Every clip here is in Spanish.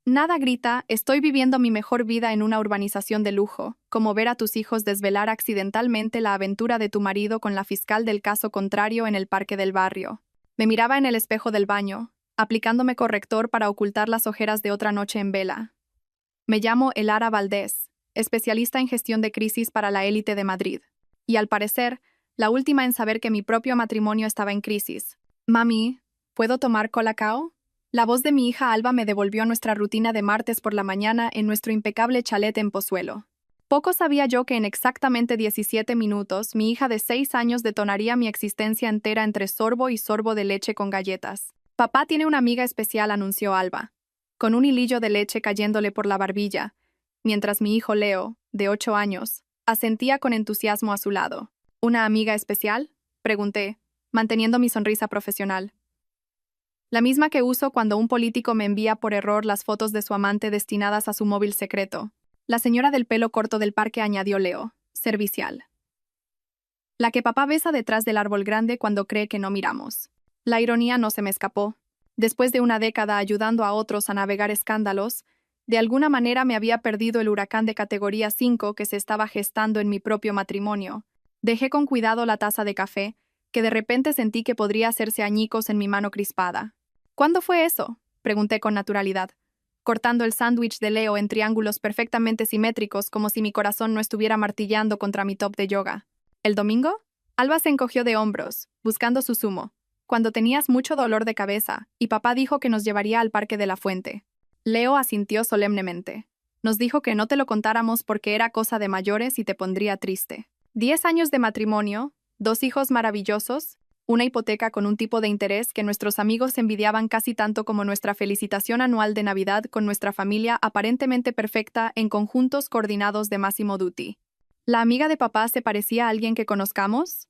Nada grita, estoy viviendo mi mejor vida en una urbanización de lujo, como ver a tus hijos desvelar accidentalmente la aventura de tu marido con la fiscal del caso contrario en el parque del barrio. Me miraba en el espejo del baño, aplicándome corrector para ocultar las ojeras de otra noche en vela. Me llamo Elara Valdés, especialista en gestión de crisis para la élite de Madrid. Y al parecer, la última en saber que mi propio matrimonio estaba en crisis. Mami, ¿puedo tomar Colacao? La voz de mi hija Alba me devolvió a nuestra rutina de martes por la mañana en nuestro impecable chalet en Pozuelo. Poco sabía yo que en exactamente 17 minutos mi hija de 6 años detonaría mi existencia entera entre sorbo y sorbo de leche con galletas. Papá tiene una amiga especial, anunció Alba, con un hilillo de leche cayéndole por la barbilla, mientras mi hijo Leo, de 8 años, asentía con entusiasmo a su lado. ¿Una amiga especial?, pregunté, manteniendo mi sonrisa profesional. La misma que uso cuando un político me envía por error las fotos de su amante destinadas a su móvil secreto. La señora del pelo corto del parque, añadió Leo, servicial. La que papá besa detrás del árbol grande cuando cree que no miramos. La ironía no se me escapó. Después de una década ayudando a otros a navegar escándalos, de alguna manera me había perdido el huracán de categoría 5 que se estaba gestando en mi propio matrimonio. Dejé con cuidado la taza de café, que de repente sentí que podría hacerse añicos en mi mano crispada. ¿Cuándo fue eso?, pregunté con naturalidad, cortando el sándwich de Leo en triángulos perfectamente simétricos como si mi corazón no estuviera martillando contra mi top de yoga. ¿El domingo? Alba se encogió de hombros, buscando su zumo, cuando tenías mucho dolor de cabeza, y papá dijo que nos llevaría al Parque de la Fuente. Leo asintió solemnemente. Nos dijo que no te lo contáramos porque era cosa de mayores y te pondría triste. 10 años de matrimonio, 2 hijos maravillosos, una hipoteca con un tipo de interés que nuestros amigos envidiaban casi tanto como nuestra felicitación anual de Navidad con nuestra familia aparentemente perfecta en conjuntos coordinados de Massimo Dutti. ¿La amiga de papá se parecía a alguien que conozcamos?,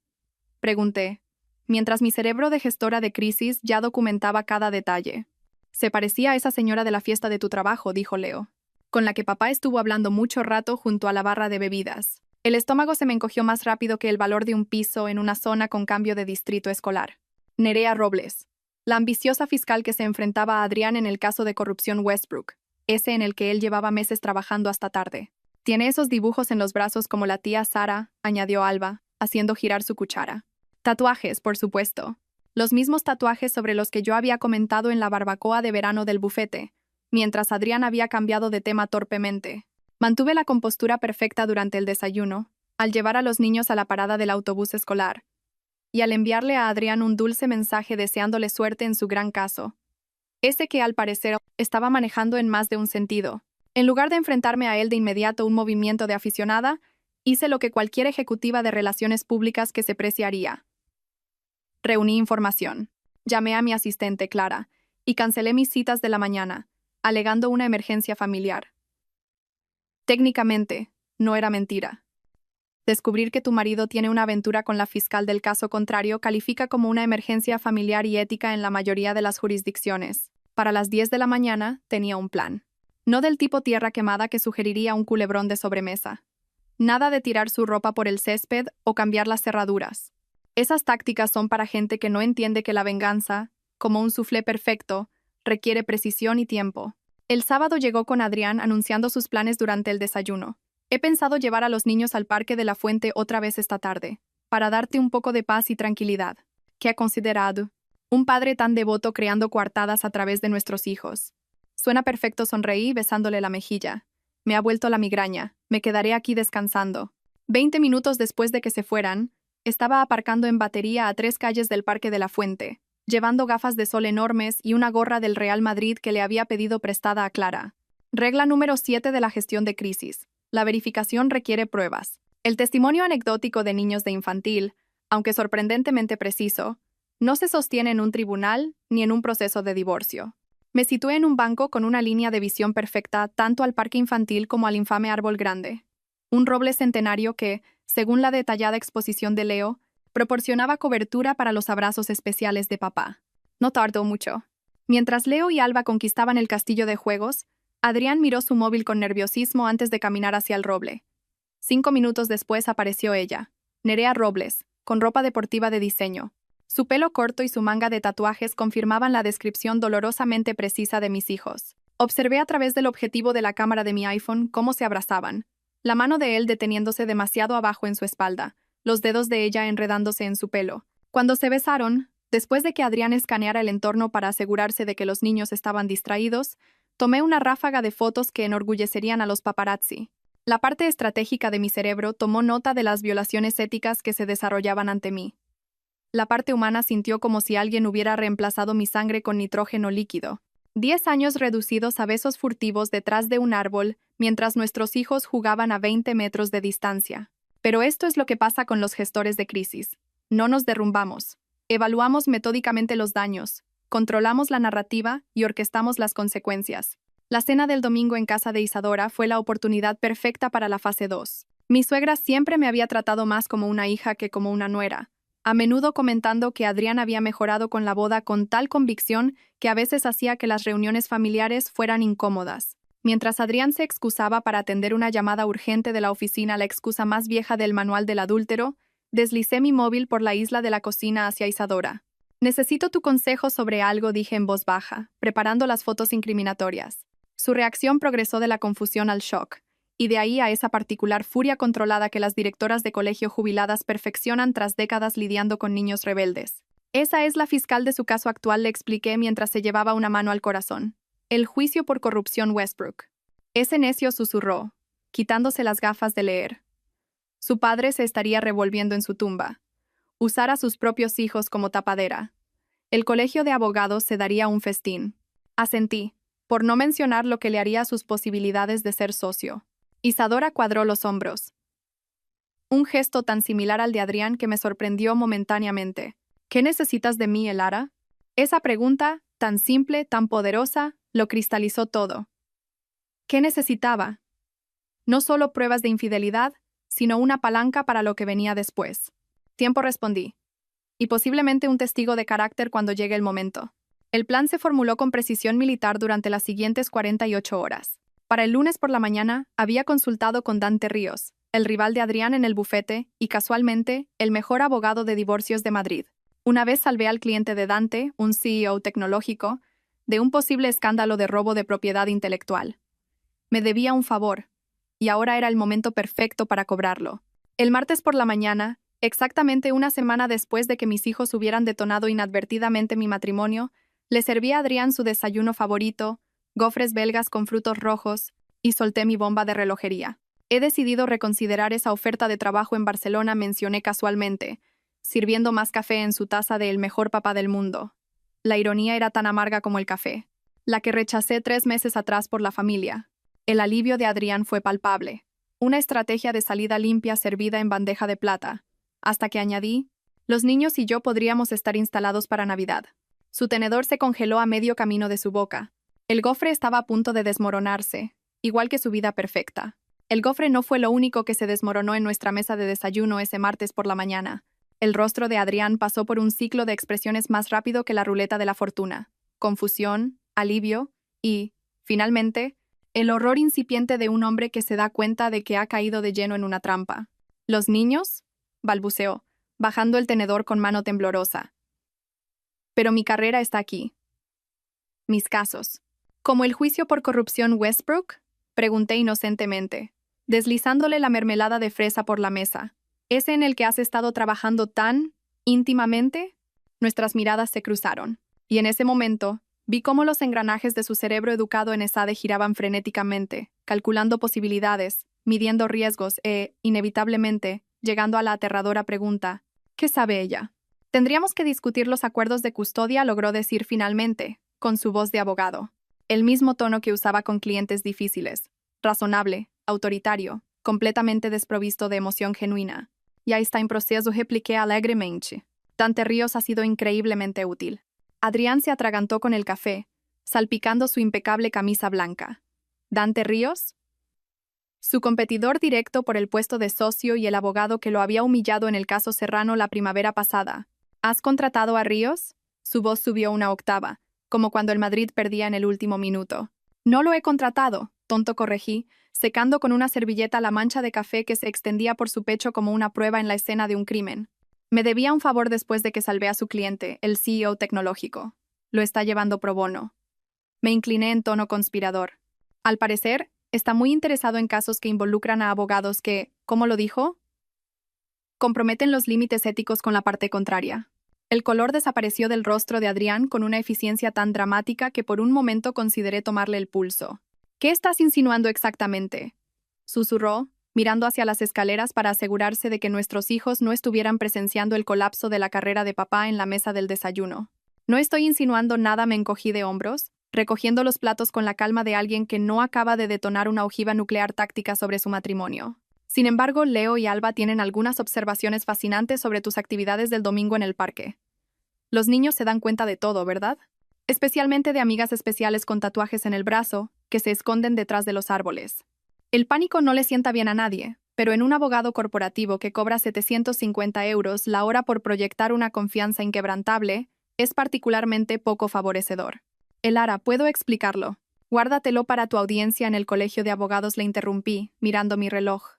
pregunté, mientras mi cerebro de gestora de crisis ya documentaba cada detalle. Se parecía a esa señora de la fiesta de tu trabajo, dijo Leo, con la que papá estuvo hablando mucho rato junto a la barra de bebidas. El estómago se me encogió más rápido que el valor de un piso en una zona con cambio de distrito escolar. Nerea Robles, la ambiciosa fiscal que se enfrentaba a Adrián en el caso de corrupción Westbrook, ese en el que él llevaba meses trabajando hasta tarde. Tiene esos dibujos en los brazos como la tía Sara, añadió Alba, haciendo girar su cuchara. Tatuajes, por supuesto. Los mismos tatuajes sobre los que yo había comentado en la barbacoa de verano del bufete, mientras Adrián había cambiado de tema torpemente. Mantuve la compostura perfecta durante el desayuno, al llevar a los niños a la parada del autobús escolar, y al enviarle a Adrián un dulce mensaje deseándole suerte en su gran caso. Ese que, al parecer, estaba manejando en más de un sentido. En lugar de enfrentarme a él de inmediato un movimiento de aficionada, hice lo que cualquier ejecutiva de relaciones públicas que se preciaría. Reuní información. Llamé a mi asistente, Clara, y cancelé mis citas de la mañana, alegando una emergencia familiar. Técnicamente, no era mentira. Descubrir que tu marido tiene una aventura con la fiscal del caso contrario califica como una emergencia familiar y ética en la mayoría de las jurisdicciones. Para las 10 de la mañana tenía un plan. No del tipo tierra quemada que sugeriría un culebrón de sobremesa. Nada de tirar su ropa por el césped o cambiar las cerraduras. Esas tácticas son para gente que no entiende que la venganza, como un soufflé perfecto, requiere precisión y tiempo. El sábado llegó con Adrián anunciando sus planes durante el desayuno. He pensado llevar a los niños al Parque de la Fuente otra vez esta tarde, para darte un poco de paz y tranquilidad. ¿Qué ha considerado? Un padre tan devoto creando coartadas a través de nuestros hijos. Suena perfecto, sonreí besándole la mejilla. Me ha vuelto la migraña, me quedaré aquí descansando. 20 minutos después de que se fueran, estaba aparcando en batería a 3 calles del Parque de la Fuente, llevando gafas de sol enormes y una gorra del Real Madrid que le había pedido prestada a Clara. Regla número 7 de la gestión de crisis. La verificación requiere pruebas. El testimonio anecdótico de niños de infantil, aunque sorprendentemente preciso, no se sostiene en un tribunal ni en un proceso de divorcio. Me situé en un banco con una línea de visión perfecta tanto al parque infantil como al infame árbol grande. Un roble centenario que, según la detallada exposición de Leo, proporcionaba cobertura para los abrazos especiales de papá. No tardó mucho. Mientras Leo y Alba conquistaban el castillo de juegos, Adrián miró su móvil con nerviosismo antes de caminar hacia el roble. 5 minutos después apareció ella, Nerea Robles, con ropa deportiva de diseño. Su pelo corto y su manga de tatuajes confirmaban la descripción dolorosamente precisa de mis hijos. Observé a través del objetivo de la cámara de mi iPhone cómo se abrazaban, la mano de él deteniéndose demasiado abajo en su espalda, los dedos de ella enredándose en su pelo. Cuando se besaron, después de que Adrián escaneara el entorno para asegurarse de que los niños estaban distraídos, tomé una ráfaga de fotos que enorgullecerían a los paparazzi. La parte estratégica de mi cerebro tomó nota de las violaciones éticas que se desarrollaban ante mí. La parte humana sintió como si alguien hubiera reemplazado mi sangre con nitrógeno líquido. 10 años reducidos a besos furtivos detrás de un árbol, mientras nuestros hijos jugaban a 20 metros de distancia. Pero esto es lo que pasa con los gestores de crisis. No nos derrumbamos. Evaluamos metódicamente los daños, controlamos la narrativa y orquestamos las consecuencias. La cena del domingo en casa de Isadora fue la oportunidad perfecta para la fase 2. Mi suegra siempre me había tratado más como una hija que como una nuera, a menudo comentando que Adrián había mejorado con la boda con tal convicción que a veces hacía que las reuniones familiares fueran incómodas. Mientras Adrián se excusaba para atender una llamada urgente de la oficina, la excusa más vieja del manual del adúltero, deslicé mi móvil por la isla de la cocina hacia Isadora. «Necesito tu consejo sobre algo», dije en voz baja, preparando las fotos incriminatorias. Su reacción progresó de la confusión al shock, y de ahí a esa particular furia controlada que las directoras de colegio jubiladas perfeccionan tras décadas lidiando con niños rebeldes. «Esa es la fiscal de su caso actual», le expliqué mientras se llevaba una mano al corazón. «El juicio por corrupción Westbrook». Ese necio susurró, quitándose las gafas de leer. Su padre se estaría revolviendo en su tumba. Usar a sus propios hijos como tapadera. El colegio de abogados se daría un festín. Asentí, por no mencionar lo que le haría a sus posibilidades de ser socio. Isadora cuadró los hombros. Un gesto tan similar al de Adrián que me sorprendió momentáneamente. «¿Qué necesitas de mí, Elara?» Esa pregunta, tan simple, tan poderosa, lo cristalizó todo. ¿Qué necesitaba? No solo pruebas de infidelidad, sino una palanca para lo que venía después. Tiempo, respondí. Y posiblemente un testigo de carácter cuando llegue el momento. El plan se formuló con precisión militar durante las siguientes 48 horas. Para el lunes por la mañana, había consultado con Dante Ríos, el rival de Adrián en el bufete y, casualmente, el mejor abogado de divorcios de Madrid. Una vez salvé al cliente de Dante, un CEO tecnológico, de un posible escándalo de robo de propiedad intelectual. Me debía un favor, y ahora era el momento perfecto para cobrarlo. El martes por la mañana, exactamente una semana después de que mis hijos hubieran detonado inadvertidamente mi matrimonio, le serví a Adrián su desayuno favorito, gofres belgas con frutos rojos, y solté mi bomba de relojería. «He decidido reconsiderar esa oferta de trabajo en Barcelona», mencioné casualmente, sirviendo más café en su taza de El mejor papá del mundo. La ironía era tan amarga como el café, la que rechacé 3 meses atrás por la familia. El alivio de Adrián fue palpable. Una estrategia de salida limpia servida en bandeja de plata. Hasta que añadí, «Los niños y yo podríamos estar instalados para Navidad». Su tenedor se congeló a medio camino de su boca. El gofre estaba a punto de desmoronarse, igual que su vida perfecta. El gofre no fue lo único que se desmoronó en nuestra mesa de desayuno ese martes por la mañana. El rostro de Adrián pasó por un ciclo de expresiones más rápido que la ruleta de la fortuna. Confusión, alivio y, finalmente, el horror incipiente de un hombre que se da cuenta de que ha caído de lleno en una trampa. «¿Los niños?», balbuceó, bajando el tenedor con mano temblorosa. «Pero mi carrera está aquí. Mis casos». «¿Como el juicio por corrupción Westbrook?», pregunté inocentemente, deslizándole la mermelada de fresa por la mesa. «¿Ese en el que has estado trabajando tan íntimamente?» Nuestras miradas se cruzaron, y en ese momento vi cómo los engranajes de su cerebro educado en ESADE giraban frenéticamente, calculando posibilidades, midiendo riesgos e, inevitablemente, llegando a la aterradora pregunta, ¿qué sabe ella? «Tendríamos que discutir los acuerdos de custodia», logró decir finalmente, con su voz de abogado. El mismo tono que usaba con clientes difíciles, razonable, autoritario, completamente desprovisto de emoción genuina. «Ya está en proceso», repliqué alegremente. «Dante Ríos ha sido increíblemente útil». Adrián se atragantó con el café, salpicando su impecable camisa blanca. «¿Dante Ríos?». Su competidor directo por el puesto de socio y el abogado que lo había humillado en el caso Serrano la primavera pasada. «¿Has contratado a Ríos?». Su voz subió una octava, como cuando el Madrid perdía en el último minuto. «No lo he contratado», tonto corregí, secando con una servilleta la mancha de café que se extendía por su pecho como una prueba en la escena de un crimen. Me debía un favor después de que salvé a su cliente, el CEO tecnológico. Lo está llevando pro bono. Me incliné en tono conspirador. Al parecer, está muy interesado en casos que involucran a abogados que, ¿cómo lo dijo? Comprometen los límites éticos con la parte contraria. El color desapareció del rostro de Adrián con una eficiencia tan dramática que por un momento consideré tomarle el pulso. ¿Qué estás insinuando exactamente?, susurró, mirando hacia las escaleras para asegurarse de que nuestros hijos no estuvieran presenciando el colapso de la carrera de papá en la mesa del desayuno. No estoy insinuando nada, me encogí de hombros, recogiendo los platos con la calma de alguien que no acaba de detonar una ojiva nuclear táctica sobre su matrimonio. Sin embargo, Leo y Alba tienen algunas observaciones fascinantes sobre tus actividades del domingo en el parque. Los niños se dan cuenta de todo, ¿verdad? Especialmente de amigas especiales con tatuajes en el brazo, que se esconden detrás de los árboles. El pánico no le sienta bien a nadie, pero en un abogado corporativo que cobra 750 € la hora por proyectar una confianza inquebrantable, es particularmente poco favorecedor. Elara, ¿puedo explicarlo? Guárdatelo para tu audiencia en el colegio de abogados, le interrumpí, mirando mi reloj.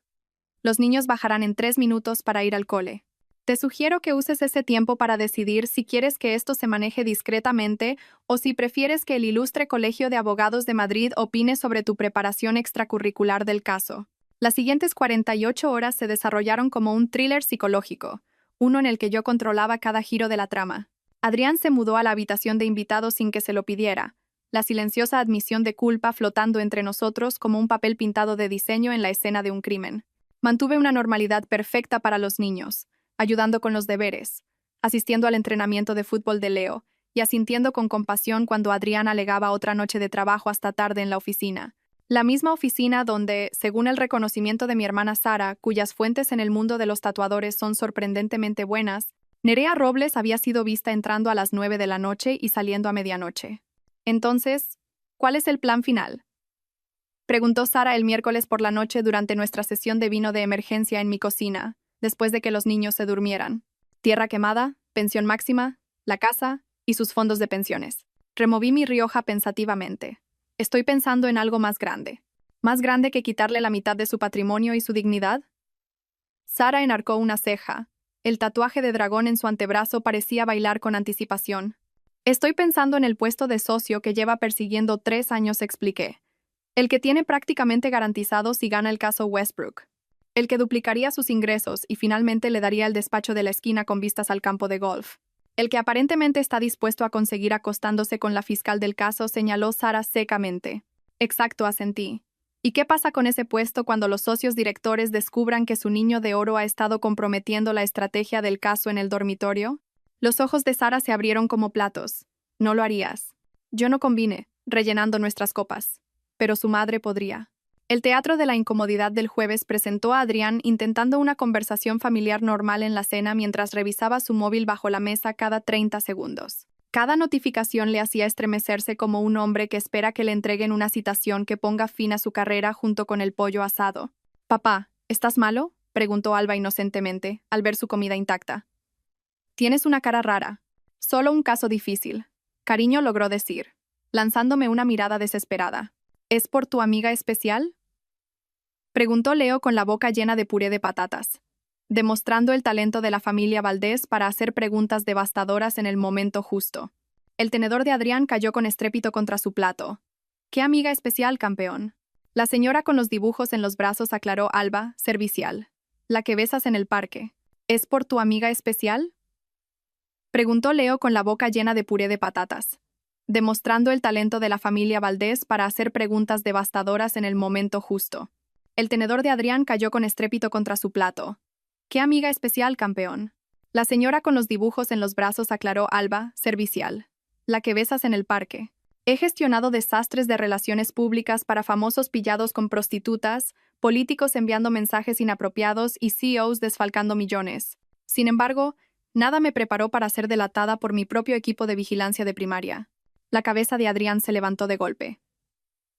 Los niños bajarán en 3 minutos para ir al cole. Te sugiero que uses ese tiempo para decidir si quieres que esto se maneje discretamente o si prefieres que el ilustre Colegio de Abogados de Madrid opine sobre tu preparación extracurricular del caso. Las siguientes 48 horas se desarrollaron como un thriller psicológico, uno en el que yo controlaba cada giro de la trama. Adrián se mudó a la habitación de invitados sin que se lo pidiera, la silenciosa admisión de culpa flotando entre nosotros como un papel pintado de diseño en la escena de un crimen. Mantuve una normalidad perfecta para los niños, ayudando con los deberes, asistiendo al entrenamiento de fútbol de Leo y asintiendo con compasión cuando Adrián alegaba otra noche de trabajo hasta tarde en la oficina. La misma oficina donde, según el reconocimiento de mi hermana Sara, cuyas fuentes en el mundo de los tatuadores son sorprendentemente buenas, Nerea Robles había sido vista entrando a las 9 de la noche y saliendo a medianoche. Entonces, ¿cuál es el plan final?, preguntó Sara el miércoles por la noche durante nuestra sesión de vino de emergencia en mi cocina, después de que los niños se durmieran. Tierra quemada, pensión máxima, la casa y sus fondos de pensiones. Removí mi Rioja pensativamente. Estoy pensando en algo más grande. ¿Más grande que quitarle la mitad de su patrimonio y su dignidad? Sara enarcó una ceja. El tatuaje de dragón en su antebrazo parecía bailar con anticipación. Estoy pensando en el puesto de socio que lleva persiguiendo 3 años, expliqué. El que tiene prácticamente garantizado si gana el caso Westbrook. El que duplicaría sus ingresos y finalmente le daría el despacho de la esquina con vistas al campo de golf. El que aparentemente está dispuesto a conseguir acostándose con la fiscal del caso, señaló Sara secamente. Exacto, asentí. ¿Y qué pasa con ese puesto cuando los socios directores descubran que su niño de oro ha estado comprometiendo la estrategia del caso en el dormitorio? Los ojos de Sara se abrieron como platos. No lo harías. Yo no combine, rellenando nuestras copas. Pero su madre podría. El teatro de la incomodidad del jueves presentó a Adrián intentando una conversación familiar normal en la cena mientras revisaba su móvil bajo la mesa cada 30 segundos. Cada notificación le hacía estremecerse como un hombre que espera que le entreguen una citación que ponga fin a su carrera junto con el pollo asado. «Papá, ¿estás malo?», preguntó Alba inocentemente, al ver su comida intacta. «Tienes una cara rara. Solo un caso difícil», Cariño logró decir, lanzándome una mirada desesperada. «¿Es por tu amiga especial?», preguntó Leo con la boca llena de puré de patatas, demostrando el talento de la familia Valdés para hacer preguntas devastadoras en el momento justo. El tenedor de Adrián cayó con estrépito contra su plato. «¿Qué amiga especial, campeón?». «La señora con los dibujos en los brazos», aclaró Alba, servicial. «La que besas en el parque». «¿Es por tu amiga especial?», preguntó Leo con la boca llena de puré de patatas, demostrando el talento de la familia Valdés para hacer preguntas devastadoras en el momento justo. El tenedor de Adrián cayó con estrépito contra su plato. «¿Qué amiga especial, campeón?». «La señora con los dibujos en los brazos», aclaró Alba, servicial. «La que besas en el parque». He gestionado desastres de relaciones públicas para famosos pillados con prostitutas, políticos enviando mensajes inapropiados y CEOs desfalcando millones. Sin embargo, nada me preparó para ser delatada por mi propio equipo de vigilancia de primaria. La cabeza de Adrián se levantó de golpe.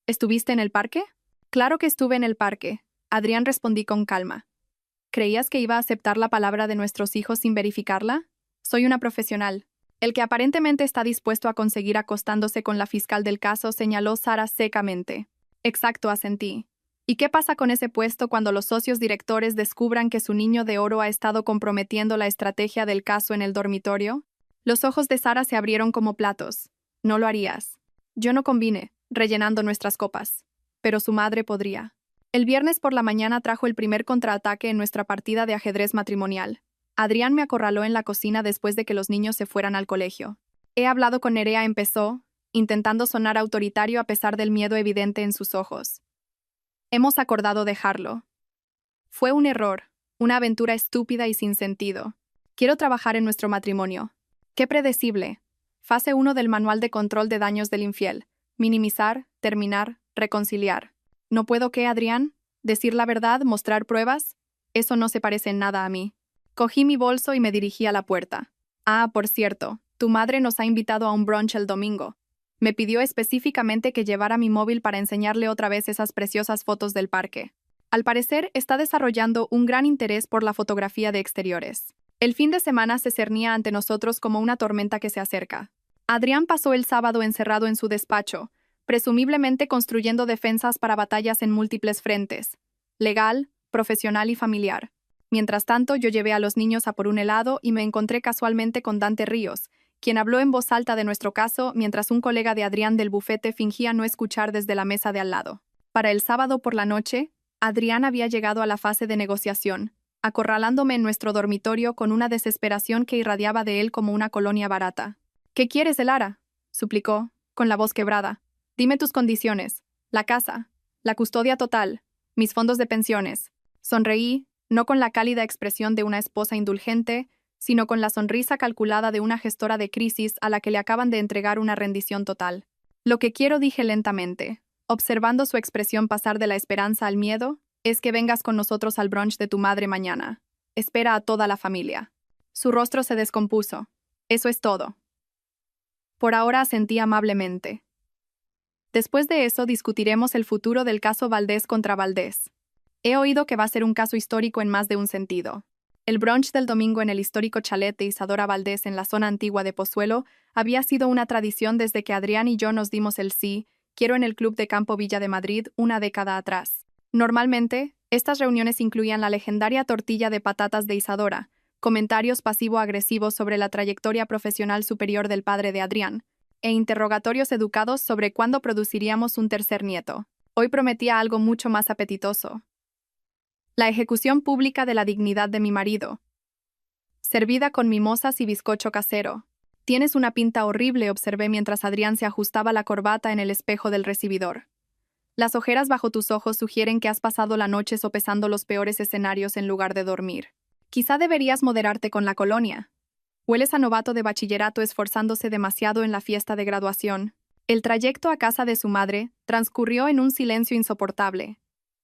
«¿Estuviste en el parque?». «Claro que estuve en el parque», Adrián, respondí con calma. «¿Creías que iba a aceptar la palabra de nuestros hijos sin verificarla? Soy una profesional». «El que aparentemente está dispuesto a conseguir acostándose con la fiscal del caso», señaló Sara secamente. «Exacto», asentí. «¿Y qué pasa con ese puesto cuando los socios directores descubran que su niño de oro ha estado comprometiendo la estrategia del caso en el dormitorio?». Los ojos de Sara se abrieron como platos. «No lo harías». Yo no combine, rellenando nuestras copas. Pero su madre podría. El viernes por la mañana trajo el primer contraataque en nuestra partida de ajedrez matrimonial. Adrián me acorraló en la cocina después de que los niños se fueran al colegio. He hablado con Nerea, empezó, intentando sonar autoritario a pesar del miedo evidente en sus ojos. Hemos acordado dejarlo. Fue un error, una aventura estúpida y sin sentido. Quiero trabajar en nuestro matrimonio. Qué predecible. Fase 1 del Manual de Control de Daños del Infiel. Minimizar, terminar, reconciliar. ¿No puedo qué, Adrián? ¿Decir la verdad, mostrar pruebas? Eso no se parece en nada a mí. Cogí mi bolso y me dirigí a la puerta. Ah, por cierto, tu madre nos ha invitado a un brunch el domingo. Me pidió específicamente que llevara mi móvil para enseñarle otra vez esas preciosas fotos del parque. Al parecer, está desarrollando un gran interés por la fotografía de exteriores. El fin de semana se cernía ante nosotros como una tormenta que se acerca. Adrián pasó el sábado encerrado en su despacho, presumiblemente construyendo defensas para batallas en múltiples frentes: legal, profesional y familiar. Mientras tanto, yo llevé a los niños a por un helado y me encontré casualmente con Dante Ríos, quien habló en voz alta de nuestro caso mientras un colega de Adrián del bufete fingía no escuchar desde la mesa de al lado. Para el sábado por la noche, Adrián había llegado a la fase de negociación, acorralándome en nuestro dormitorio con una desesperación que irradiaba de él como una colonia barata. ¿Qué quieres, Elara?, suplicó, con la voz quebrada. Dime tus condiciones. La casa, la custodia total, mis fondos de pensiones. Sonreí, no con la cálida expresión de una esposa indulgente, sino con la sonrisa calculada de una gestora de crisis a la que le acaban de entregar una rendición total. Lo que quiero, dije lentamente, observando su expresión pasar de la esperanza al miedo, es que vengas con nosotros al brunch de tu madre mañana. Espera a toda la familia. Su rostro se descompuso. Eso es todo. Por ahora asentí amablemente. Después de eso discutiremos el futuro del caso Valdés contra Valdés. He oído que va a ser un caso histórico en más de un sentido. El brunch del domingo en el histórico chalet de Isadora Valdés en la zona antigua de Pozuelo había sido una tradición desde que Adrián y yo nos dimos el sí, quiero en el Club de Campo Villa de Madrid una década atrás. Normalmente, estas reuniones incluían la legendaria tortilla de patatas de Isadora, comentarios pasivo-agresivos sobre la trayectoria profesional superior del padre de Adrián, e interrogatorios educados sobre cuándo produciríamos un tercer nieto. Hoy prometía algo mucho más apetitoso: la ejecución pública de la dignidad de mi marido, servida con mimosas y bizcocho casero. Tienes una pinta horrible, observé mientras Adrián se ajustaba la corbata en el espejo del recibidor. Las ojeras bajo tus ojos sugieren que has pasado la noche sopesando los peores escenarios en lugar de dormir. Quizá deberías moderarte con la colonia. Hueles a novato de bachillerato esforzándose demasiado en la fiesta de graduación. El trayecto a casa de su madre transcurrió en un silencio insoportable,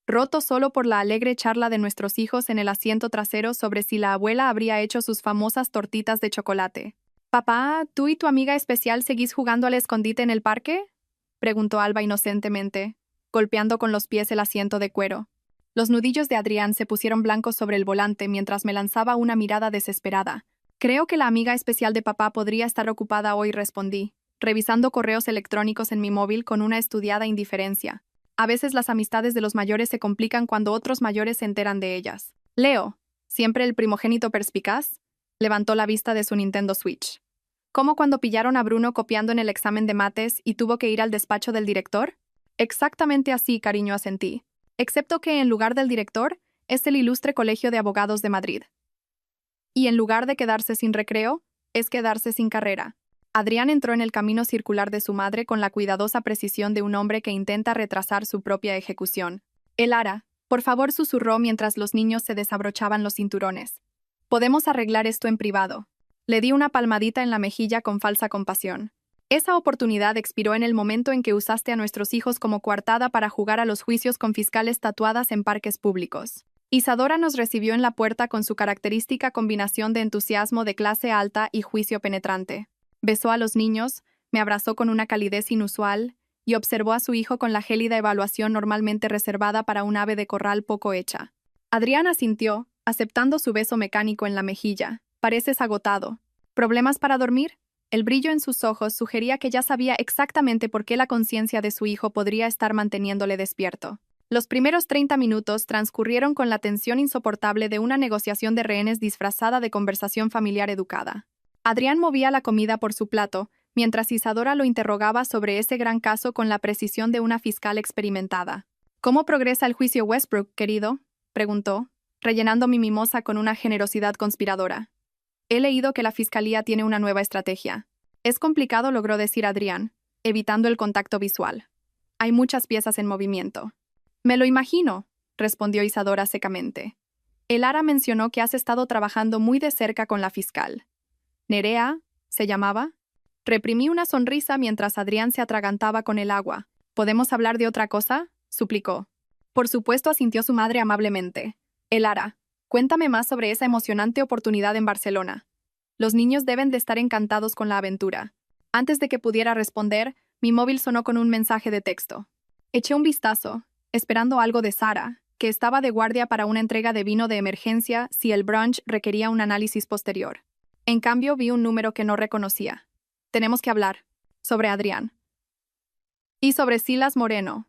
roto solo por la alegre charla de nuestros hijos en el asiento trasero sobre si la abuela habría hecho sus famosas tortitas de chocolate. «Papá, ¿tú y tu amiga especial seguís jugando al escondite en el parque?», preguntó Alba inocentemente, golpeando con los pies el asiento de cuero. Los nudillos de Adrián se pusieron blancos sobre el volante mientras me lanzaba una mirada desesperada. «Creo que la amiga especial de papá podría estar ocupada hoy», respondí, revisando correos electrónicos en mi móvil con una estudiada indiferencia. A veces las amistades de los mayores se complican cuando otros mayores se enteran de ellas. Leo, siempre el primogénito perspicaz, levantó la vista de su Nintendo Switch. ¿Cómo cuando pillaron a Bruno copiando en el examen de mates y tuvo que ir al despacho del director? Exactamente así, cariño, asentí. Excepto que en lugar del director, es el Ilustre Colegio de Abogados de Madrid. Y en lugar de quedarse sin recreo, es quedarse sin carrera. Adrián entró en el camino circular de su madre con la cuidadosa precisión de un hombre que intenta retrasar su propia ejecución. «Elara, por favor», susurró mientras los niños se desabrochaban los cinturones. «Podemos arreglar esto en privado». Le di una palmadita en la mejilla con falsa compasión. Esa oportunidad expiró en el momento en que usaste a nuestros hijos como coartada para jugar a los juicios con fiscales tatuadas en parques públicos. Isadora nos recibió en la puerta con su característica combinación de entusiasmo de clase alta y juicio penetrante. Besó a los niños, me abrazó con una calidez inusual y observó a su hijo con la gélida evaluación normalmente reservada para un ave de corral poco hecha. Adrián asintió, aceptando su beso mecánico en la mejilla. «Pareces agotado. ¿Problemas para dormir?». El brillo en sus ojos sugería que ya sabía exactamente por qué la conciencia de su hijo podría estar manteniéndole despierto. Los primeros 30 minutos transcurrieron con la tensión insoportable de una negociación de rehenes disfrazada de conversación familiar educada. Adrián movía la comida por su plato, mientras Isadora lo interrogaba sobre ese gran caso con la precisión de una fiscal experimentada. ¿Cómo progresa el juicio Westbrook, querido?, preguntó, rellenando mi mimosa con una generosidad conspiradora. He leído que la fiscalía tiene una nueva estrategia. Es complicado, logró decir Adrián, evitando el contacto visual. Hay muchas piezas en movimiento. Me lo imagino, respondió Isadora secamente. El Ara mencionó que has estado trabajando muy de cerca con la fiscal. ¿Nerea se llamaba? Reprimí una sonrisa mientras Adrián se atragantaba con el agua. ¿Podemos hablar de otra cosa?, suplicó. Por supuesto, asintió su madre amablemente. Elara, cuéntame más sobre esa emocionante oportunidad en Barcelona. Los niños deben de estar encantados con la aventura. Antes de que pudiera responder, mi móvil sonó con un mensaje de texto. Eché un vistazo, esperando algo de Sara, que estaba de guardia para una entrega de vino de emergencia si el brunch requería un análisis posterior. En cambio, vi un número que no reconocía. Tenemos que hablar. Sobre Adrián. Y sobre Silas Moreno.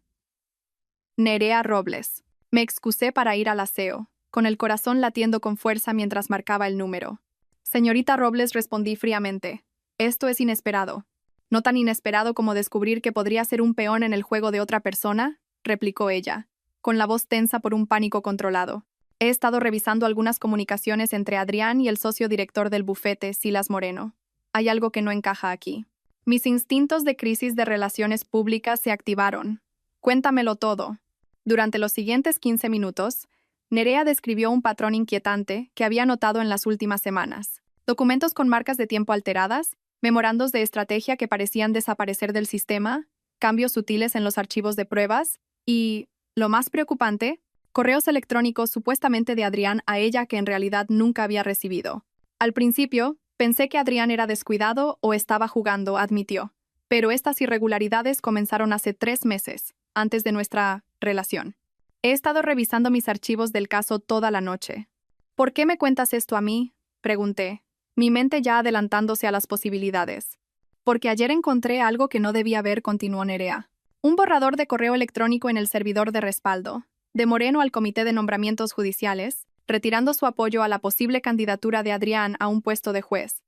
Nerea Robles. Me excusé para ir al aseo, con el corazón latiendo con fuerza mientras marcaba el número. Señorita Robles, respondí fríamente. Esto es inesperado. ¿No tan inesperado como descubrir que podría ser un peón en el juego de otra persona?, replicó ella, con la voz tensa por un pánico controlado. He estado revisando algunas comunicaciones entre Adrián y el socio director del bufete, Silas Moreno. Hay algo que no encaja aquí. Mis instintos de crisis de relaciones públicas se activaron. Cuéntamelo todo. Durante los siguientes 15 minutos, Nerea describió un patrón inquietante que había notado en las últimas semanas. Documentos con marcas de tiempo alteradas, memorandos de estrategia que parecían desaparecer del sistema, cambios sutiles en los archivos de pruebas y, lo más preocupante, correos electrónicos supuestamente de Adrián a ella que en realidad nunca había recibido. Al principio, pensé que Adrián era descuidado o estaba jugando, admitió. Pero estas irregularidades comenzaron hace 3 meses, antes de nuestra relación. He estado revisando mis archivos del caso toda la noche. ¿Por qué me cuentas esto a mí?, pregunté, mi mente ya adelantándose a las posibilidades. Porque ayer encontré algo que no debía ver, continuó Nerea. Un borrador de correo electrónico en el servidor de respaldo, de Moreno al Comité de Nombramientos Judiciales, retirando su apoyo a la posible candidatura de Adrián a un puesto de juez,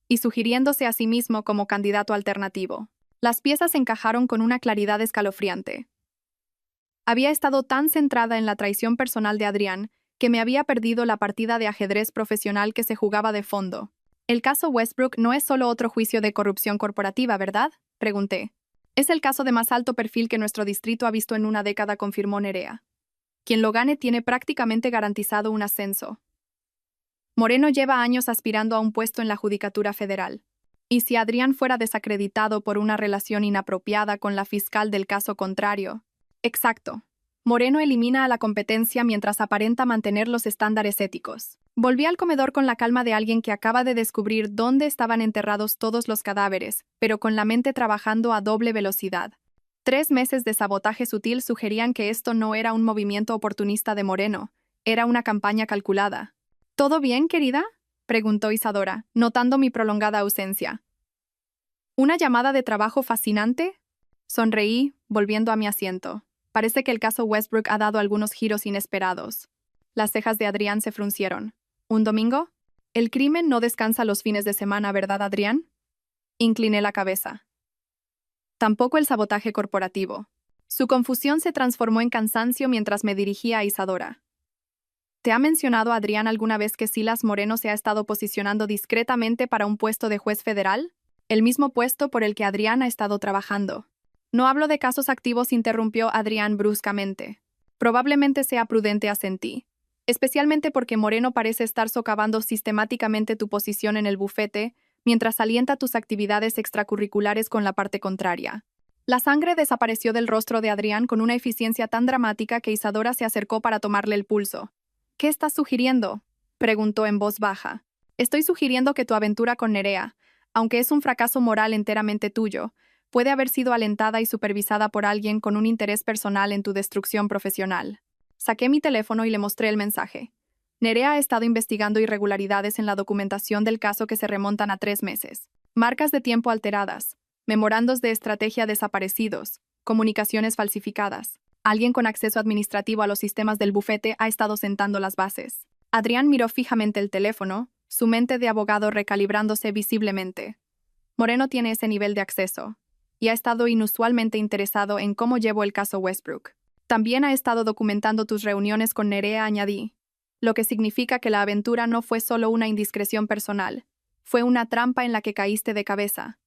y sugiriéndose a sí mismo como candidato alternativo. Las piezas encajaron con una claridad escalofriante. Había estado tan centrada en la traición personal de Adrián que me había perdido la partida de ajedrez profesional que se jugaba de fondo. El caso Westbrook no es solo otro juicio de corrupción corporativa, ¿verdad?, pregunté. Es el caso de más alto perfil que nuestro distrito ha visto en una década, confirmó Nerea. Quien lo gane tiene prácticamente garantizado un ascenso. Moreno lleva años aspirando a un puesto en la Judicatura Federal. Y si Adrián fuera desacreditado por una relación inapropiada con la fiscal del caso contrario. Exacto. Moreno elimina a la competencia mientras aparenta mantener los estándares éticos. Volví al comedor con la calma de alguien que acaba de descubrir dónde estaban enterrados todos los cadáveres, pero con la mente trabajando a doble velocidad. 3 meses de sabotaje sutil sugerían que esto no era un movimiento oportunista de Moreno, era una campaña calculada. ¿Todo bien, querida?, preguntó Isadora, notando mi prolongada ausencia. ¿Una llamada de trabajo fascinante? Sonreí, volviendo a mi asiento. Parece que el caso Westbrook ha dado algunos giros inesperados. Las cejas de Adrián se fruncieron. ¿Un domingo? El crimen no descansa los fines de semana, ¿verdad, Adrián? Incliné la cabeza. Tampoco el sabotaje corporativo. Su confusión se transformó en cansancio mientras me dirigía a Isadora. ¿Te ha mencionado Adrián alguna vez que Silas Moreno se ha estado posicionando discretamente para un puesto de juez federal? El mismo puesto por el que Adrián ha estado trabajando. No hablo de casos activos, interrumpió Adrián bruscamente. Probablemente sea prudente, asentí. Especialmente porque Moreno parece estar socavando sistemáticamente tu posición en el bufete, mientras alienta tus actividades extracurriculares con la parte contraria. La sangre desapareció del rostro de Adrián con una eficiencia tan dramática que Isadora se acercó para tomarle el pulso. ¿Qué estás sugiriendo?, preguntó en voz baja. Estoy sugiriendo que tu aventura con Nerea, aunque es un fracaso moral enteramente tuyo, puede haber sido alentada y supervisada por alguien con un interés personal en tu destrucción profesional. Saqué mi teléfono y le mostré el mensaje. Nerea ha estado investigando irregularidades en la documentación del caso que se remontan a 3 meses. Marcas de tiempo alteradas, memorandos de estrategia desaparecidos, comunicaciones falsificadas. Alguien con acceso administrativo a los sistemas del bufete ha estado sentando las bases. Adrián miró fijamente el teléfono, su mente de abogado recalibrándose visiblemente. Moreno tiene ese nivel de acceso y ha estado inusualmente interesado en cómo llevo el caso Westbrook. También ha estado documentando tus reuniones con Nerea, añadí, lo que significa que la aventura no fue solo una indiscreción personal, fue una trampa en la que caíste de cabeza.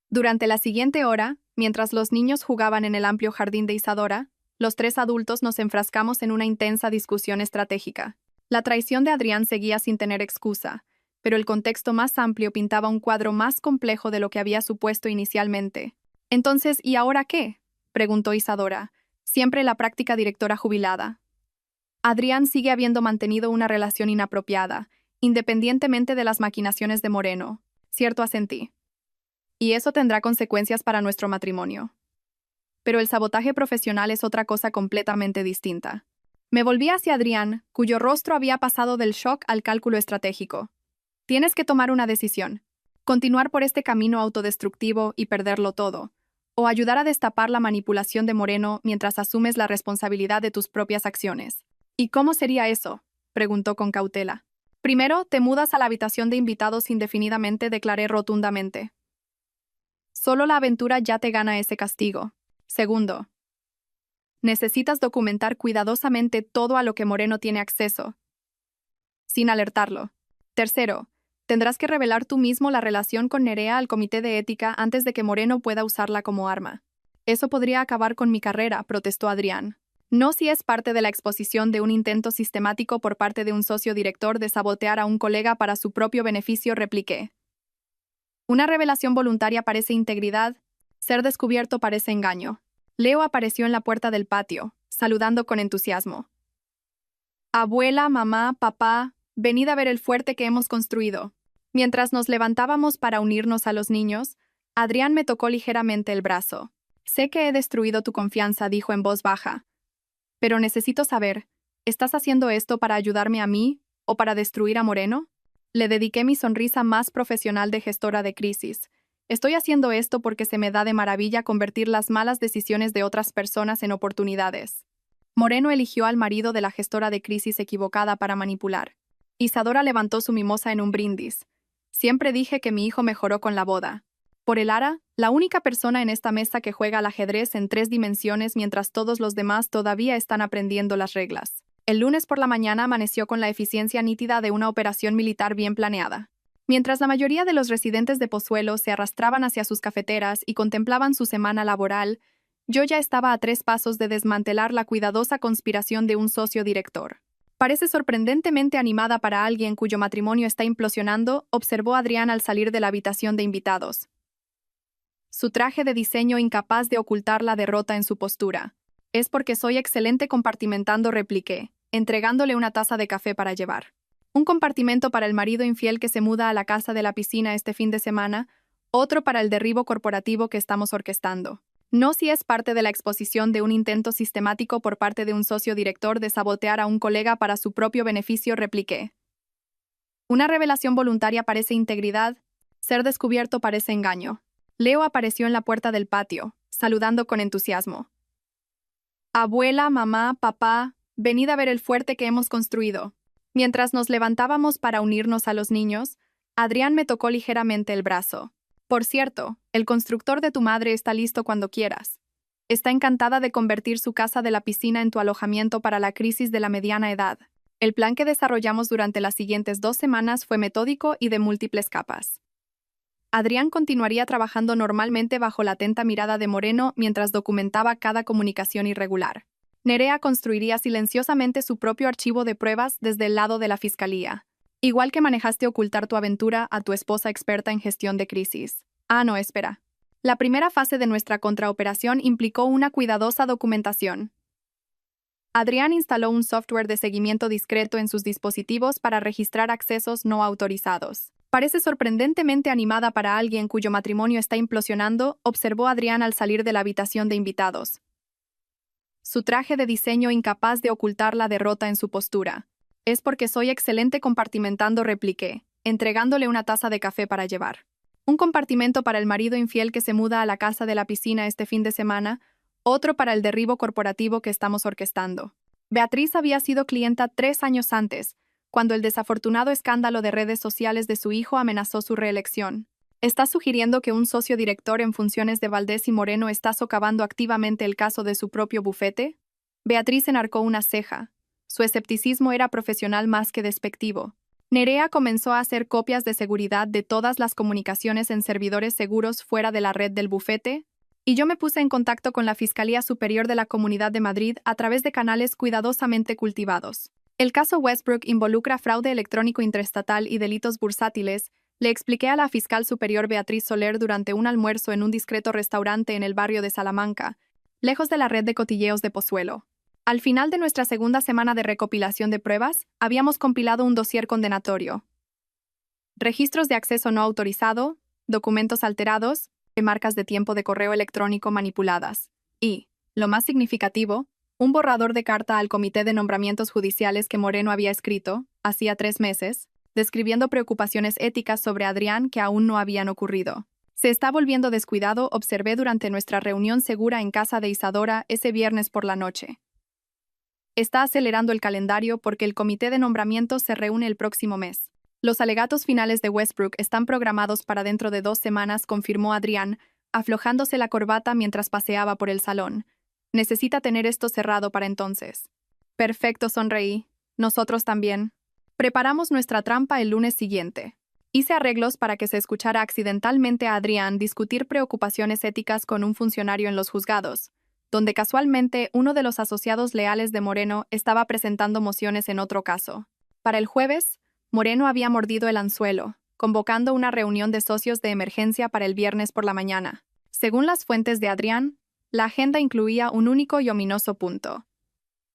Durante la siguiente hora, mientras los niños jugaban en el amplio jardín de Isadora, los tres adultos nos enfrascamos en una intensa discusión estratégica. La traición de Adrián seguía sin tener excusa, pero el contexto más amplio pintaba un cuadro más complejo de lo que había supuesto inicialmente. Entonces, ¿y ahora qué?, preguntó Isadora, siempre la práctica directora jubilada. Adrián sigue habiendo mantenido una relación inapropiada, independientemente de las maquinaciones de Moreno, cierto, asentí. Y eso tendrá consecuencias para nuestro matrimonio. Pero el sabotaje profesional es otra cosa completamente distinta. Me volví hacia Adrián, cuyo rostro había pasado del shock al cálculo estratégico. Tienes que tomar una decisión. Continuar por este camino autodestructivo y perderlo todo, o ayudar a destapar la manipulación de Moreno mientras asumes la responsabilidad de tus propias acciones. ¿Y cómo sería eso?, preguntó con cautela. Primero, te mudas a la habitación de invitados indefinidamente, declaré rotundamente. Solo la aventura ya te gana ese castigo. Segundo, necesitas documentar cuidadosamente todo a lo que Moreno tiene acceso, sin alertarlo. Tercero, tendrás que revelar tú mismo la relación con Nerea al comité de ética antes de que Moreno pueda usarla como arma. Eso podría acabar con mi carrera, protestó Adrián. No si es parte de la exposición de un intento sistemático por parte de un socio director de sabotear a un colega para su propio beneficio, repliqué. Una revelación voluntaria parece integridad, ser descubierto parece engaño. Leo apareció en la puerta del patio, saludando con entusiasmo. Abuela, mamá, papá, venid a ver el fuerte que hemos construido. Mientras nos levantábamos para unirnos a los niños, Adrián me tocó ligeramente el brazo. Sé que he destruido tu confianza, dijo en voz baja. Pero necesito saber, ¿estás haciendo esto para ayudarme a mí o para destruir a Moreno? Le dediqué mi sonrisa más profesional de gestora de crisis. Estoy haciendo esto porque se me da de maravilla convertir las malas decisiones de otras personas en oportunidades. Moreno eligió al marido de la gestora de crisis equivocada para manipular. Isadora levantó su mimosa en un brindis. Siempre dije que mi hijo mejoró con la boda. Por el ara, la única persona en esta mesa que juega al ajedrez en 3 dimensiones mientras todos los demás todavía están aprendiendo las reglas. El lunes por la mañana amaneció con la eficiencia nítida de una operación militar bien planeada. Mientras la mayoría de los residentes de Pozuelo se arrastraban hacia sus cafeteras y contemplaban su semana laboral, yo ya estaba a 3 pasos de desmantelar la cuidadosa conspiración de un socio director. Parece sorprendentemente animada para alguien cuyo matrimonio está implosionando, observó Adrián al salir de la habitación de invitados. Su traje de diseño incapaz de ocultar la derrota en su postura. Es porque soy excelente compartimentando, repliqué, entregándole una taza de café para llevar. Un compartimento para el marido infiel que se muda a la casa de la piscina este fin de semana, otro para el derribo corporativo que estamos orquestando. No si es parte de la exposición de un intento sistemático por parte de un socio director de sabotear a un colega para su propio beneficio, repliqué. Una revelación voluntaria parece integridad, ser descubierto parece engaño. Leo apareció en la puerta del patio, saludando con entusiasmo. Abuela, mamá, papá, venid a ver el fuerte que hemos construido. Mientras nos levantábamos para unirnos a los niños, Adrián me tocó ligeramente el brazo. Por cierto, el constructor de tu madre está listo cuando quieras. Está encantada de convertir su casa de la piscina en tu alojamiento para la crisis de la mediana edad. El plan que desarrollamos durante las siguientes 2 semanas fue metódico y de múltiples capas. Adrián continuaría trabajando normalmente bajo la atenta mirada de Moreno mientras documentaba cada comunicación irregular. Nerea construiría silenciosamente su propio archivo de pruebas desde el lado de la fiscalía. Igual que manejaste ocultar tu aventura a tu esposa experta en gestión de crisis. No, espera. La primera fase de nuestra contraoperación implicó una cuidadosa documentación. Adrián instaló un software de seguimiento discreto en sus dispositivos para registrar accesos no autorizados. Parece sorprendentemente animada para alguien cuyo matrimonio está implosionando, observó Adrián al salir de la habitación de invitados. Su traje de diseño incapaz de ocultar la derrota en su postura. Es porque soy excelente compartimentando, repliqué, entregándole una taza de café para llevar. Un compartimento para el marido infiel que se muda a la casa de la piscina este fin de semana, otro para el derribo corporativo que estamos orquestando. Beatriz había sido clienta 3 años antes, cuando el desafortunado escándalo de redes sociales de su hijo amenazó su reelección. ¿Estás sugiriendo que un socio director en funciones de Valdés y Moreno está socavando activamente el caso de su propio bufete? Beatriz enarcó una ceja. Su escepticismo era profesional más que despectivo. Nerea comenzó a hacer copias de seguridad de todas las comunicaciones en servidores seguros fuera de la red del bufete, y yo me puse en contacto con la Fiscalía Superior de la Comunidad de Madrid a través de canales cuidadosamente cultivados. El caso Westbrook involucra fraude electrónico interestatal y delitos bursátiles, le expliqué a la fiscal superior Beatriz Soler durante un almuerzo en un discreto restaurante en el barrio de Salamanca, lejos de la red de cotilleos de Pozuelo. Al final de nuestra segunda semana de recopilación de pruebas, habíamos compilado un dossier condenatorio. Registros de acceso no autorizado, documentos alterados, marcas de tiempo de correo electrónico manipuladas y, lo más significativo, un borrador de carta al Comité de Nombramientos Judiciales que Moreno había escrito, hacía 3 meses, describiendo preocupaciones éticas sobre Adrián que aún no habían ocurrido. Se está volviendo descuidado, observé durante nuestra reunión segura en casa de Isadora ese viernes por la noche. Está acelerando el calendario porque el Comité de Nombramientos se reúne el próximo mes. Los alegatos finales de Westbrook están programados para dentro de 2 semanas, confirmó Adrián, aflojándose la corbata mientras paseaba por el salón. Necesita tener esto cerrado para entonces. Perfecto, sonreí. Nosotros también. Preparamos nuestra trampa el lunes siguiente. Hice arreglos para que se escuchara accidentalmente a Adrián discutir preocupaciones éticas con un funcionario en los juzgados, donde casualmente uno de los asociados leales de Moreno estaba presentando mociones en otro caso. Para el jueves, Moreno había mordido el anzuelo, convocando una reunión de socios de emergencia para el viernes por la mañana. Según las fuentes de Adrián, la agenda incluía un único y ominoso punto: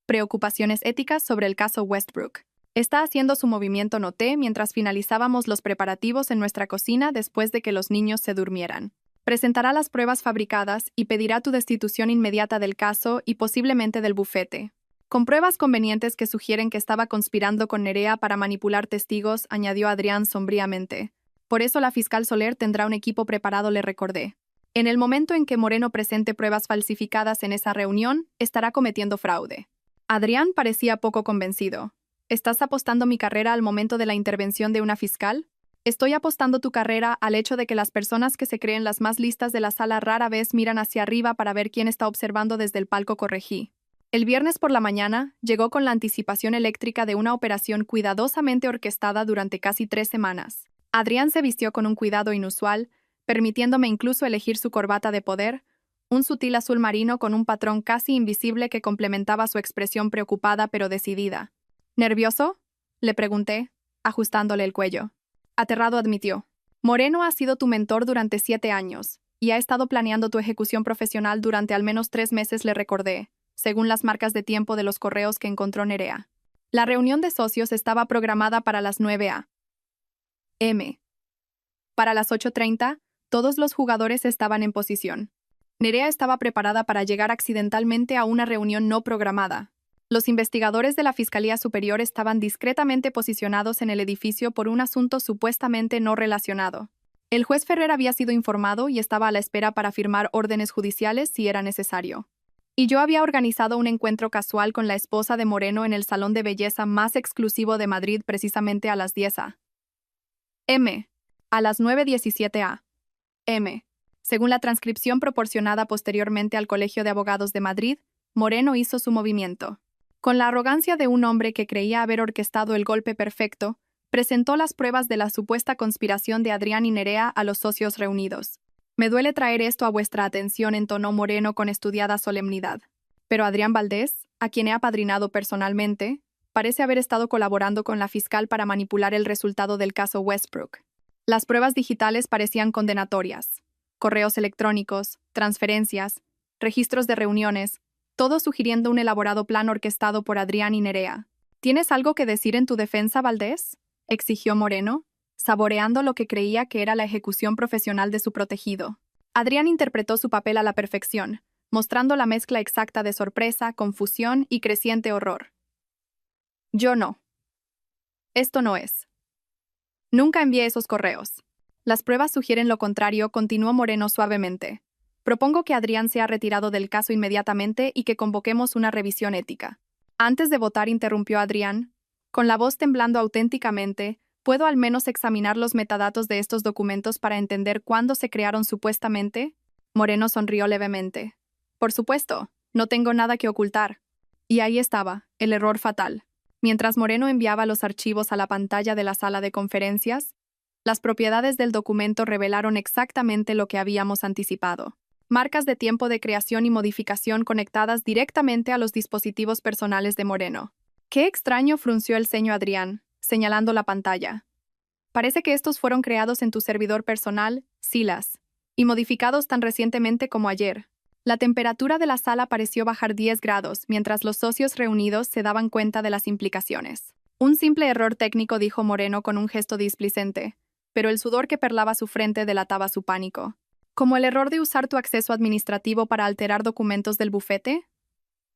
preocupaciones éticas sobre el caso Westbrook. Está haciendo su movimiento, noté mientras finalizábamos los preparativos en nuestra cocina después de que los niños se durmieran. Presentará las pruebas fabricadas y pedirá tu destitución inmediata del caso y posiblemente del bufete. Con pruebas convenientes que sugieren que estaba conspirando con Nerea para manipular testigos, añadió Adrián sombríamente. Por eso la fiscal Soler tendrá un equipo preparado, le recordé. En el momento en que Moreno presente pruebas falsificadas en esa reunión, estará cometiendo fraude. Adrián parecía poco convencido. ¿Estás apostando mi carrera al momento de la intervención de una fiscal? Estoy apostando tu carrera al hecho de que las personas que se creen las más listas de la sala rara vez miran hacia arriba para ver quién está observando desde el palco, corregí. El viernes por la mañana, llegó con la anticipación eléctrica de una operación cuidadosamente orquestada durante casi 3 semanas. Adrián se vistió con un cuidado inusual, permitiéndome incluso elegir su corbata de poder, un sutil azul marino con un patrón casi invisible que complementaba su expresión preocupada pero decidida. ¿Nervioso?, le pregunté, ajustándole el cuello. Aterrado, admitió. Moreno ha sido tu mentor durante 7 años, y ha estado planeando tu ejecución profesional durante al menos 3 meses, le recordé, según las marcas de tiempo de los correos que encontró Nerea. La reunión de socios estaba programada para las 9 a.m. Para las 8:30, todos los jugadores estaban en posición. Nerea estaba preparada para llegar accidentalmente a una reunión no programada. Los investigadores de la Fiscalía Superior estaban discretamente posicionados en el edificio por un asunto supuestamente no relacionado. El juez Ferrer había sido informado y estaba a la espera para firmar órdenes judiciales si era necesario. Y yo había organizado un encuentro casual con la esposa de Moreno en el salón de belleza más exclusivo de Madrid precisamente a las 10 a.m. A las 9:17 a.m. Según la transcripción proporcionada posteriormente al Colegio de Abogados de Madrid, Moreno hizo su movimiento. Con la arrogancia de un hombre que creía haber orquestado el golpe perfecto, presentó las pruebas de la supuesta conspiración de Adrián y Nerea a los socios reunidos. Me duele traer esto a vuestra atención, entonó Moreno con estudiada solemnidad. Pero Adrián Valdés, a quien he apadrinado personalmente, parece haber estado colaborando con la fiscal para manipular el resultado del caso Westbrook. Las pruebas digitales parecían condenatorias. Correos electrónicos, transferencias, registros de reuniones, todo sugiriendo un elaborado plan orquestado por Adrián y Nerea. ¿Tienes algo que decir en tu defensa, Valdés?, exigió Moreno, saboreando lo que creía que era la ejecución profesional de su protegido. Adrián interpretó su papel a la perfección, mostrando la mezcla exacta de sorpresa, confusión y creciente horror. Yo no. Esto no es. Nunca envié esos correos. Las pruebas sugieren lo contrario, continuó Moreno suavemente. Propongo que Adrián sea retirado del caso inmediatamente y que convoquemos una revisión ética. Antes de votar, interrumpió Adrián, con la voz temblando auténticamente, ¿Puedo al menos examinar los metadatos de estos documentos para entender cuándo se crearon supuestamente? Moreno sonrió levemente. Por supuesto, no tengo nada que ocultar. Y ahí estaba, el error fatal. Mientras Moreno enviaba los archivos a la pantalla de la sala de conferencias, las propiedades del documento revelaron exactamente lo que habíamos anticipado. Marcas de tiempo de creación y modificación conectadas directamente a los dispositivos personales de Moreno. Qué extraño, frunció el ceño Adrián, señalando la pantalla. Parece que estos fueron creados en tu servidor personal, Silas, y modificados tan recientemente como ayer. La temperatura de la sala pareció bajar 10 grados mientras los socios reunidos se daban cuenta de las implicaciones. Un simple error técnico, dijo Moreno con un gesto displicente, pero el sudor que perlaba su frente delataba su pánico. ¿Como el error de usar tu acceso administrativo para alterar documentos del bufete?,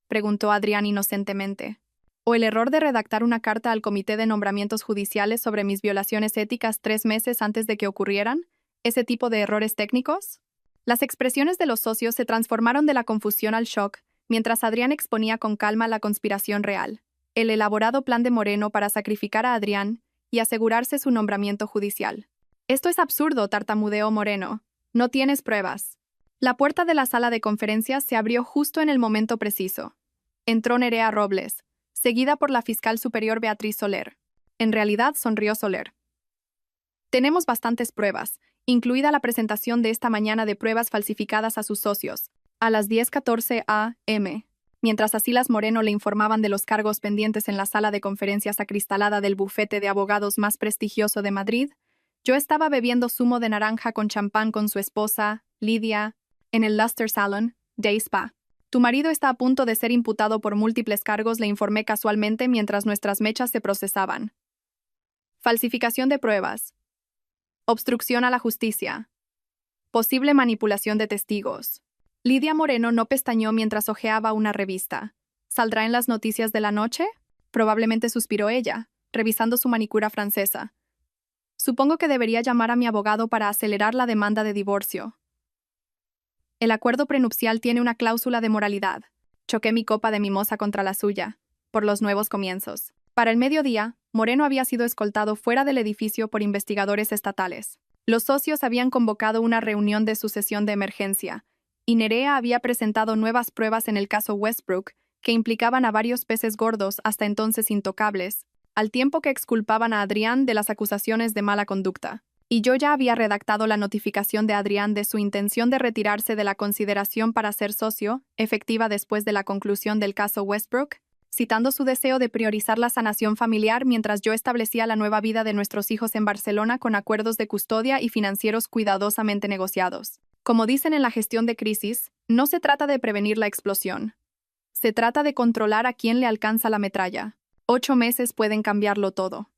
preguntó Adrián inocentemente. ¿O el error de redactar una carta al Comité de Nombramientos Judiciales sobre mis violaciones éticas 3 meses antes de que ocurrieran? ¿Ese tipo de errores técnicos? Las expresiones de los socios se transformaron de la confusión al shock, mientras Adrián exponía con calma la conspiración real, el elaborado plan de Moreno para sacrificar a Adrián y asegurarse su nombramiento judicial. Esto es absurdo, tartamudeó Moreno. No tienes pruebas. La puerta de la sala de conferencias se abrió justo en el momento preciso. Entró Nerea Robles, seguida por la fiscal superior Beatriz Soler. En realidad, sonrió Soler. Tenemos bastantes pruebas, incluida la presentación de esta mañana de pruebas falsificadas a sus socios, a las 10:14 a.m. Mientras a Silas Moreno le informaban de los cargos pendientes en la sala de conferencias acristalada del bufete de abogados más prestigioso de Madrid, yo estaba bebiendo zumo de naranja con champán con su esposa, Lidia, en el Luster Salon, Day Spa. Tu marido está a punto de ser imputado por múltiples cargos, le informé casualmente mientras nuestras mechas se procesaban. Falsificación de pruebas. Obstrucción a la justicia. Posible manipulación de testigos. Lidia Moreno no pestañeó mientras hojeaba una revista. ¿Saldrá en las noticias de la noche? Probablemente, suspiró ella, revisando su manicura francesa. Supongo que debería llamar a mi abogado para acelerar la demanda de divorcio. El acuerdo prenupcial tiene una cláusula de moralidad. Choqué mi copa de mimosa contra la suya, por los nuevos comienzos. Para el mediodía, Moreno había sido escoltado fuera del edificio por investigadores estatales. Los socios habían convocado una reunión de sucesión de emergencia, y Nerea había presentado nuevas pruebas en el caso Westbrook que implicaban a varios peces gordos hasta entonces intocables, al tiempo que exculpaban a Adrián de las acusaciones de mala conducta. Y yo ya había redactado la notificación de Adrián de su intención de retirarse de la consideración para ser socio, efectiva después de la conclusión del caso Westbrook, citando su deseo de priorizar la sanación familiar mientras yo establecía la nueva vida de nuestros hijos en Barcelona con acuerdos de custodia y financieros cuidadosamente negociados. Como dicen en la gestión de crisis, no se trata de prevenir la explosión. Se trata de controlar a quién le alcanza la metralla. 8 meses pueden cambiarlo todo.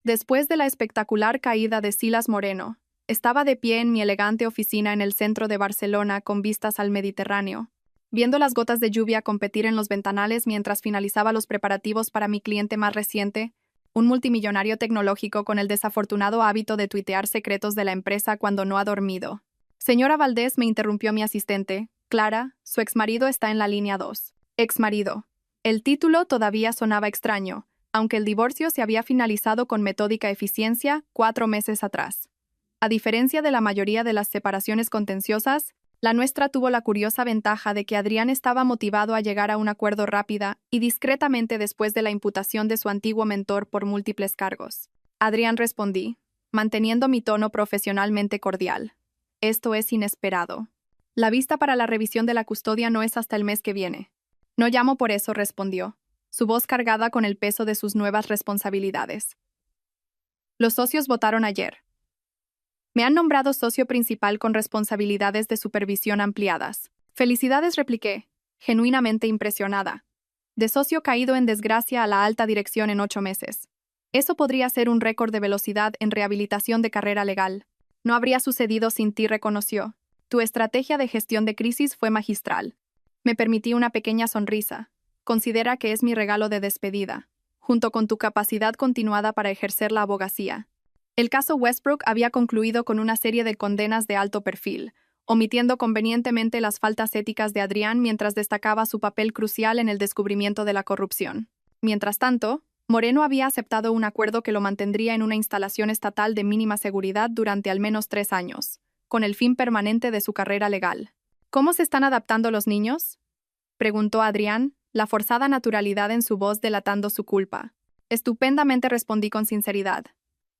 Después de la espectacular caída de Silas Moreno, estaba de pie en mi elegante oficina en el centro de Barcelona con vistas al Mediterráneo, viendo las gotas de lluvia competir en los ventanales mientras finalizaba los preparativos para mi cliente más reciente, un multimillonario tecnológico con el desafortunado hábito de tuitear secretos de la empresa cuando no ha dormido. Señora Valdés, me interrumpió mi asistente. Clara, su exmarido está en la línea 2. Exmarido. El título todavía sonaba extraño, aunque el divorcio se había finalizado con metódica eficiencia 4 meses atrás. A diferencia de la mayoría de las separaciones contenciosas, la nuestra tuvo la curiosa ventaja de que Adrián estaba motivado a llegar a un acuerdo rápida y discretamente después de la imputación de su antiguo mentor por múltiples cargos. Adrián, respondí, manteniendo mi tono profesionalmente cordial. Esto es inesperado. La vista para la revisión de la custodia no es hasta el mes que viene. No llamo por eso, respondió, su voz cargada con el peso de sus nuevas responsabilidades. Los socios votaron ayer. Me han nombrado socio principal con responsabilidades de supervisión ampliadas. Felicidades, repliqué, genuinamente impresionada. De socio caído en desgracia a la alta dirección en 8 meses. Eso podría ser un récord de velocidad en rehabilitación de carrera legal. No habría sucedido sin ti, reconoció. Tu estrategia de gestión de crisis fue magistral. Me permití una pequeña sonrisa. Considera que es mi regalo de despedida, junto con tu capacidad continuada para ejercer la abogacía. El caso Westbrook había concluido con una serie de condenas de alto perfil, omitiendo convenientemente las faltas éticas de Adrián mientras destacaba su papel crucial en el descubrimiento de la corrupción. Mientras tanto, Moreno había aceptado un acuerdo que lo mantendría en una instalación estatal de mínima seguridad durante al menos 3 años, con el fin permanente de su carrera legal. ¿Cómo se están adaptando los niños?, preguntó Adrián, la forzada naturalidad en su voz delatando su culpa. Estupendamente, respondí con sinceridad.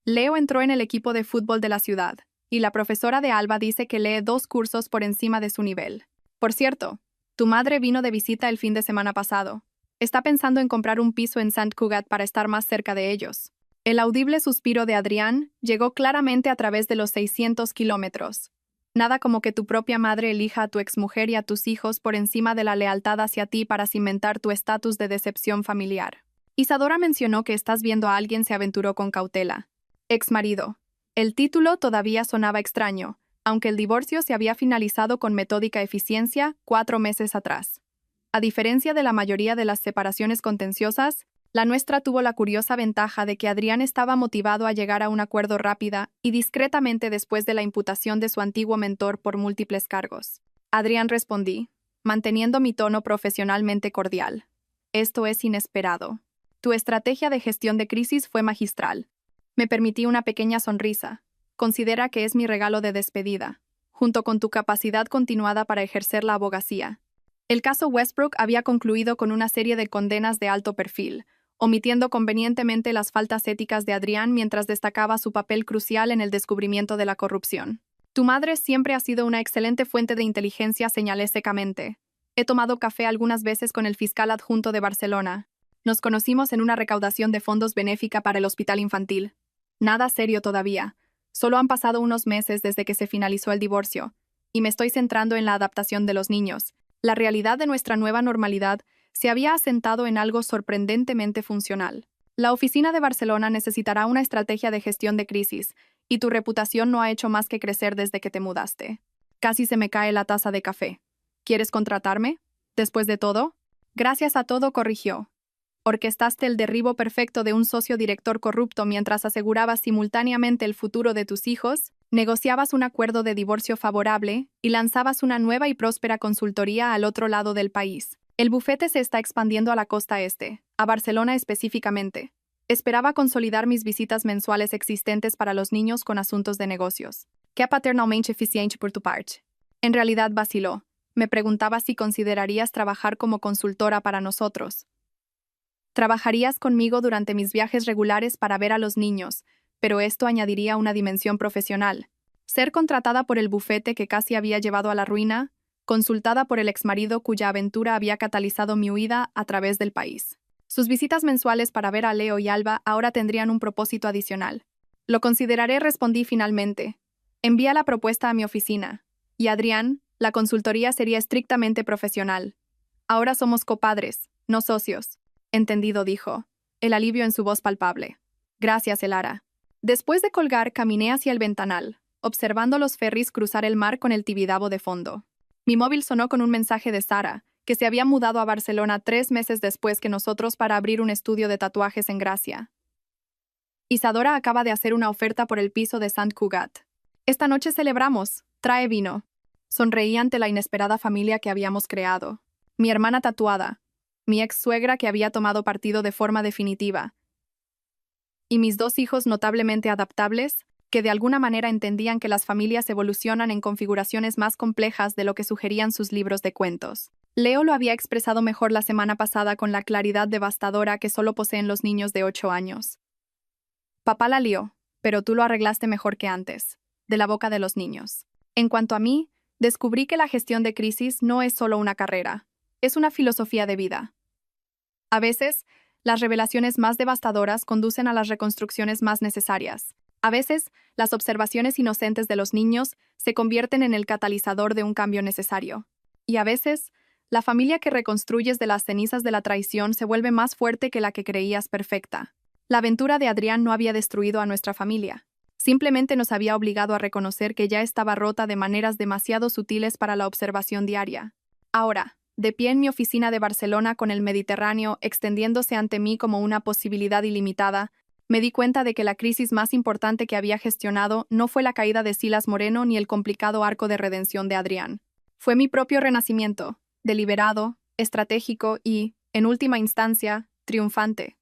Leo entró en el equipo de fútbol de la ciudad, y la profesora de Alba dice que lee 2 cursos por encima de su nivel. Por cierto, tu madre vino de visita el fin de semana pasado. Está pensando en comprar un piso en Sant Cugat para estar más cerca de ellos. El audible suspiro de Adrián llegó claramente a través de los 600 kilómetros. Nada como que tu propia madre elija a tu exmujer y a tus hijos por encima de la lealtad hacia ti para cimentar tu estatus de decepción familiar. Isadora mencionó que estás viendo a alguien, se aventuró con cautela. Exmarido. El título todavía sonaba extraño, aunque el divorcio se había finalizado con metódica eficiencia 4 meses atrás. A diferencia de la mayoría de las separaciones contenciosas, la nuestra tuvo la curiosa ventaja de que Adrián estaba motivado a llegar a un acuerdo rápida y discretamente después de la imputación de su antiguo mentor por múltiples cargos. Adrián, respondí, manteniendo mi tono profesionalmente cordial. Esto es inesperado. Tu estrategia de gestión de crisis fue magistral. Me permití una pequeña sonrisa. Considera que es mi regalo de despedida, junto con tu capacidad continuada para ejercer la abogacía. El caso Westbrook había concluido con una serie de condenas de alto perfil, omitiendo convenientemente las faltas éticas de Adrián mientras destacaba su papel crucial en el descubrimiento de la corrupción. Tu madre siempre ha sido una excelente fuente de inteligencia, señalé secamente. He tomado café algunas veces con el fiscal adjunto de Barcelona. Nos conocimos en una recaudación de fondos benéfica para el hospital infantil. Nada serio todavía. Solo han pasado unos meses desde que se finalizó el divorcio, y me estoy centrando en la adaptación de los niños. La realidad de nuestra nueva normalidad se había asentado en algo sorprendentemente funcional. La oficina de Barcelona necesitará una estrategia de gestión de crisis, y tu reputación no ha hecho más que crecer desde que te mudaste. Casi se me cae la taza de café. ¿Quieres contratarme? Después de todo, gracias a todo, corrigió. Orquestaste el derribo perfecto de un socio director corrupto mientras asegurabas simultáneamente el futuro de tus hijos, negociabas un acuerdo de divorcio favorable y lanzabas una nueva y próspera consultoría al otro lado del país. El bufete se está expandiendo a la costa este, a Barcelona específicamente. Esperaba consolidar mis visitas mensuales existentes para los niños con asuntos de negocios. ¿Qué paternalmente eficiente por tu parte? En realidad vaciló. Me preguntaba si considerarías trabajar como consultora para nosotros. Trabajarías conmigo durante mis viajes regulares para ver a los niños, pero esto añadiría una dimensión profesional. Ser contratada por el bufete que casi había llevado a la ruina, consultada por el exmarido cuya aventura había catalizado mi huida a través del país. Sus visitas mensuales para ver a Leo y Alba ahora tendrían un propósito adicional. Lo consideraré, respondí finalmente. Envía la propuesta a mi oficina. Y Adrián, la consultoría sería estrictamente profesional. Ahora somos copadres, no socios. Entendido, dijo, el alivio en su voz palpable. Gracias, Elara. Después de colgar, caminé hacia el ventanal, observando los ferries cruzar el mar con el Tibidabo de fondo. Mi móvil sonó con un mensaje de Sara, que se había mudado a Barcelona 3 meses después que nosotros para abrir un estudio de tatuajes en Gracia. Isadora acaba de hacer una oferta por el piso de Sant Cugat. Esta noche celebramos, trae vino. Sonreí ante la inesperada familia que habíamos creado. Mi hermana tatuada, mi ex-suegra que había tomado partido de forma definitiva, y mis 2 hijos notablemente adaptables, que de alguna manera entendían que las familias evolucionan en configuraciones más complejas de lo que sugerían sus libros de cuentos. Leo lo había expresado mejor la semana pasada con la claridad devastadora que solo poseen los niños de 8 años. Papá la lió, pero tú lo arreglaste mejor que antes, de la boca de los niños. En cuanto a mí, descubrí que la gestión de crisis no es solo una carrera, es una filosofía de vida. A veces, las revelaciones más devastadoras conducen a las reconstrucciones más necesarias. A veces, las observaciones inocentes de los niños se convierten en el catalizador de un cambio necesario. Y a veces, la familia que reconstruyes de las cenizas de la traición se vuelve más fuerte que la que creías perfecta. La aventura de Adrián no había destruido a nuestra familia. Simplemente nos había obligado a reconocer que ya estaba rota de maneras demasiado sutiles para la observación diaria. Ahora, de pie en mi oficina de Barcelona con el Mediterráneo extendiéndose ante mí como una posibilidad ilimitada, me di cuenta de que la crisis más importante que había gestionado no fue la caída de Silas Moreno ni el complicado arco de redención de Adrián. Fue mi propio renacimiento, deliberado, estratégico y, en última instancia, triunfante.